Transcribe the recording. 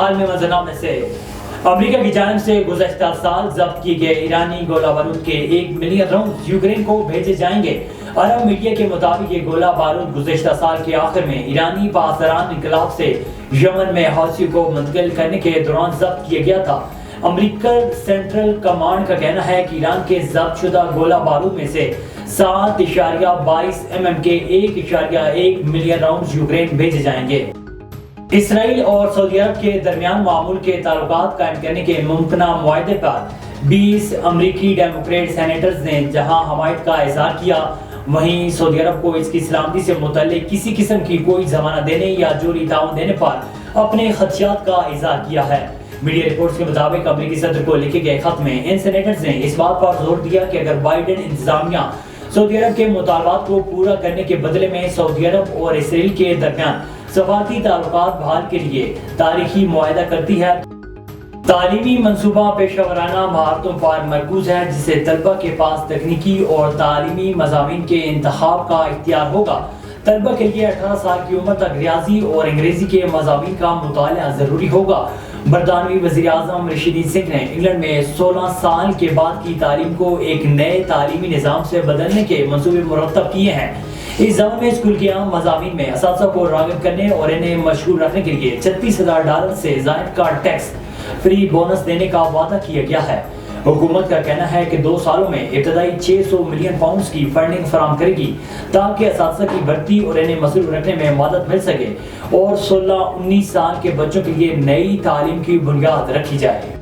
حال میں منظرنامے سے امریکہ کی جانب سے گزشتہ سال ضبط کیے گئے ایرانی گولہ بارود کے 1 ملین راؤنڈ یوکرین کو بھیجے جائیں گے۔ عرب میڈیا کے مطابق یہ گولہ بارود گزشتہ سال کے آخر میں ایرانی پاسداران انقلاب سے یمن میں حوثی کو منتقل کرنے کے دوران ضبط کیا گیا تھا۔ امریکن سینٹرل کمانڈ کا کہنا ہے کہ ایران کے ضبط شدہ گولہ بارود میں سے 7.22 mm کے 1.1 ملین راؤنڈ یوکرین بھیجے جائیں گے۔ اسرائیل اور سعودی عرب کے درمیان معمول کے تعلقات قائم کرنے کے ممکنہ معاہدے پر 20 امریکی ڈیموکریٹ سینیٹرز نے جہاں حمایت کا اظہار کیا، وہیں سعودی عرب کو اس کی سلامتی سے متعلق کسی قسم کی کوئی ضمانت دینے یا جوری تعاون دینے پر اپنے خدشات کا اظہار کیا ہے۔ میڈیا رپورٹس کے مطابق امریکی صدر کو لکھے گئے خط میں ان سینیٹرز نے اس بات پر زور دیا کہ اگر بائیڈن انتظامیہ سعودی عرب کے مطالبات کو پورا کرنے کے بدلے میں سعودی عرب اور اسرائیل کے درمیان سفارتی تعلقات بحال کے لیے تاریخی معاہدہ کرتی ہے، تعلیمی منصوبہ پیشہ ورانہ مہارتوں پر مرکوز ہے جسے طلبہ کے پاس تکنیکی اور تعلیمی مضامین کے انتخاب کا اختیار ہوگا۔ طلبہ کے لیے 18 سال کی عمر تک ریاضی اور انگریزی کے مضامین کا مطالعہ ضروری ہوگا۔ برطانوی وزیر اعظم رشید سنگھ نے انگلینڈ میں 16 سال کے بعد کی تعلیم کو ایک نئے تعلیمی نظام سے بدلنے کے منصوبے مرتب کیے ہیں۔ اس ضمن میں اسکول کے عام مضامین میں اساتذہ کو راغب کرنے اور انہیں مشغول رکھنے کے لیے $36,000 سے زائد کا ٹیکس فری بونس دینے کا وعدہ کیا گیا ہے۔ حکومت کا کہنا ہے کہ 2 سالوں میں ابتدائی 600 ملین پاؤنڈز کی فنڈنگ فراہم کرے گی تاکہ اساتذہ کی بھرتی اور انہیں مصروف رکھنے میں مدد مل سکے اور 16-19 سال کے بچوں کے لیے نئی تعلیم کی بنیاد رکھی جائے۔